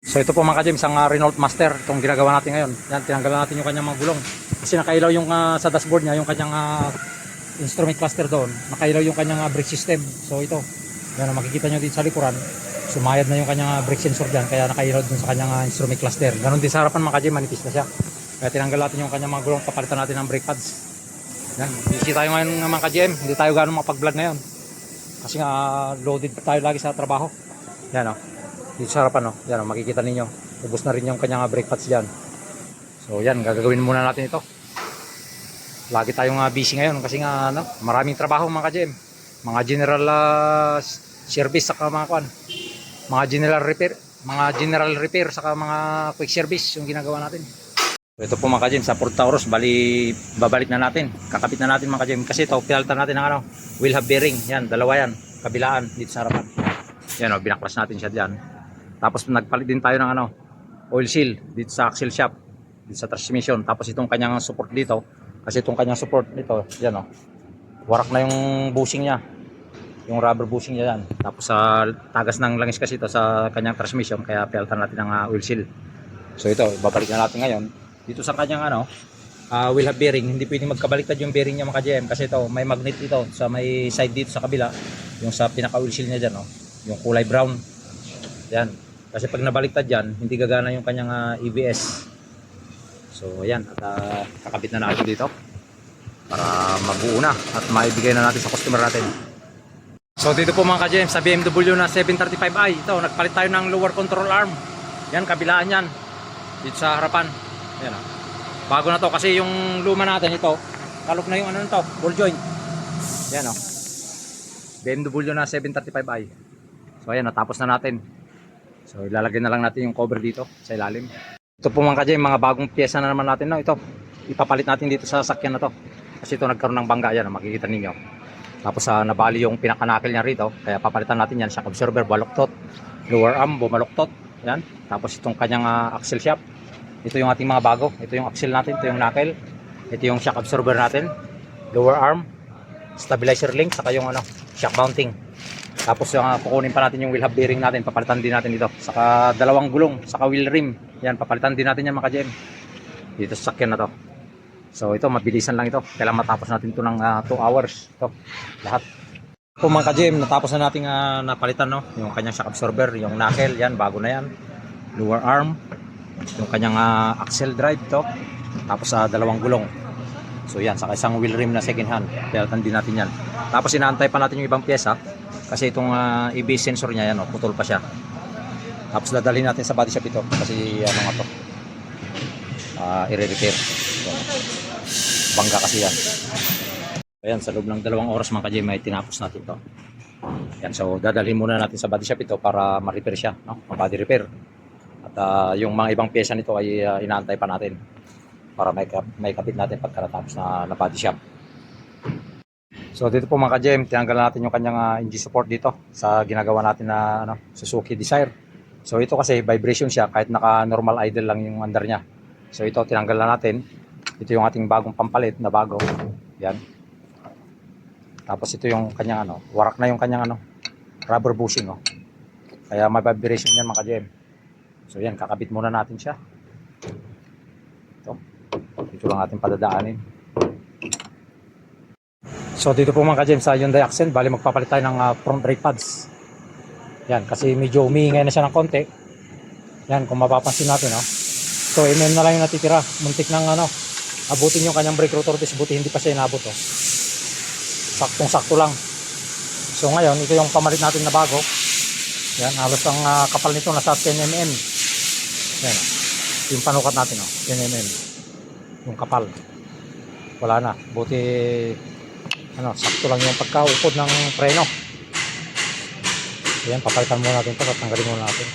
So ito po mga ka-James, ang Renault Master, itong ginagawa natin ngayon. Yan, tinanggalan natin yung kanyang mga gulong. Kasi nakailaw yung sa dashboard niya, yung kanyang instrument cluster doon. Nakailaw yung kanyang brake system. So ito, yan, makikita nyo dito sa likuran. Sumayad na yung kanyang brake sensor dyan, kaya nakailaw dun sa kanyang instrument cluster. Ganon din sa harapan mga ka-James, manipis na siya. Kaya tinanggal natin yung kanyang mga gulong, papalitan natin ng brake pads. Yan, busy tayo ngayon mga ka-James, hindi tayo gano'ng makapag-vlog ngayon. Kasi nga loaded tayo lagi sa trabaho. Yan o. Dito sa harapan, no? Yan, makikita ninyo. Ubus na rin yung kanyang brake pads dyan. So yan, gagawin muna natin ito. Lagi tayong busy ngayon kasi nga maraming trabaho mga ka-GM. Mga general service saka mga kwan. Mga general repair saka mga quick service yung ginagawa natin. So, ito po mga ka-GM, sa Ford Taurus, bali babalik na natin. Kakapit na natin mga ka-GM kasi ito pinalitan natin ng wheel hub bearing. Yan, dalawa yan, kabilaan dito sa harapan. Yan o, binaklas natin siya diyan. Tapos nagpalit din tayo ng oil seal dito sa axle shop, dito sa transmission. Tapos itong kanyang support dito, kasi itong kanyang support dito, yan o, warak na yung bushing niya, yung rubber bushing niya yan. Tapos sa tagas ng langis kasi ito sa kanyang transmission, kaya palitan natin ng oil seal. So ito, babalik na natin ngayon. Dito sa kanyang wheel hub bearing, hindi pwedeng magkabaliktad yung bearing niya mga GM, kasi ito may magnet dito sa may side dito sa kabila, yung sa pinaka oil seal niya dyan, yung kulay brown. Yan. Kasi pag nabaliktad dyan, hindi gagana yung kanyang EBS. So ayan, at kakabit na natin dito para mabuo na at maibigay na natin sa customer natin. So dito po mga ka-GM, sa BMW na 735i, ito nagpalit tayo ng lower control arm. Yan, kabilaan yan, dito sa harapan. Yan, bago na to kasi yung luma natin ito, kalog na yung nito, ball joint. Yan o, BMW na 735i. So ayan, natapos na natin. So ilalagay na lang natin yung cover dito sa ilalim. Ito po mga ka-GM, mga bagong pyesa na naman natin. Ito, ipapalit natin dito sa sasakyan na to. Kasi ito nagkaroon ng bangga yan, makikita ninyo. Tapos nabali yung pinakanakil niya rito. Kaya papalitan natin yan. Shock absorber, baluktot. Lower arm, bumaluktot. Yan. Tapos itong kanyang axle shop. Ito yung ating mga bago. Ito yung axle natin, ito yung knuckle. Ito yung shock absorber natin. Lower arm, stabilizer link, saka yung shock mounting. Tapos kukunin pa natin yung wheel hub bearing natin, papalitan din natin dito. Saka dalawang gulong, saka wheel rim. Yan, papalitan din natin yan mga ka-GM. Dito sa sakyan na to. So ito, mabilisan lang ito. Kailangan matapos natin ito ng 2 hours. Ito, lahat. Ito mga ka-GM, natapos na natin napalitan, no? Yung kanyang shock absorber, yung knuckle, yan, bago na yan. Lower arm, yung kanyang axle drive to. Tapos dalawang gulong. So yan, saka isang wheel rim na second hand. Palitan din natin yan. Tapos inaantay pa natin yung ibang pyesa. Kasi itong EBS sensor niya, yan, putol pa siya. Tapos dadalhin natin sa body shop ito. Kasi nga to, i-repair. Bangga kasi yan. Ayan, sa loob ng 2 oras mga ka-GM, may tinapos natin ito. Yan, so dadalhin muna natin sa body shop ito para ma-repair siya, no? Body repair. At yung mga ibang pyesa nito ay inaantay pa natin para may kapit natin pagka natapos na body shop. So dito po mga ka-GM, tinanggal natin yung kanyang engine support dito sa ginagawa natin na Suzuki Desire. So ito kasi vibration siya kahit naka-normal idle lang yung under niya. So ito tinanggal na natin. Ito yung ating bagong pampalit na bago. Yan. Tapos ito yung kanyang warak na yung kanyang rubber bushing. Kaya may vibration yan mga ka-GM. So yan, kakabit muna natin siya. Ito lang natin padadaanin. So dito po mga ka-GM sa Hyundai Accent, bali magpapalit tayo ng front brake pads. Yan, kasi medyo umiingay na siya ng konti. Yan, kung mapapansin natin, So mm na lang yung natitira. Muntik ng abutin yung kanyang brake rotor disc, buti hindi pa siya inabot. Saktong-sakto lang. So ngayon, ito yung pamalit natin na bago. Yan, halos ang kapal nito nasa 10 mm. Yan, yung panukat natin, 10 mm. Yung kapal. Wala na. Buti sakto lang yung pagkaupod ng preno. Ayan, papalitan muna natin ito at tanggalin muna natin.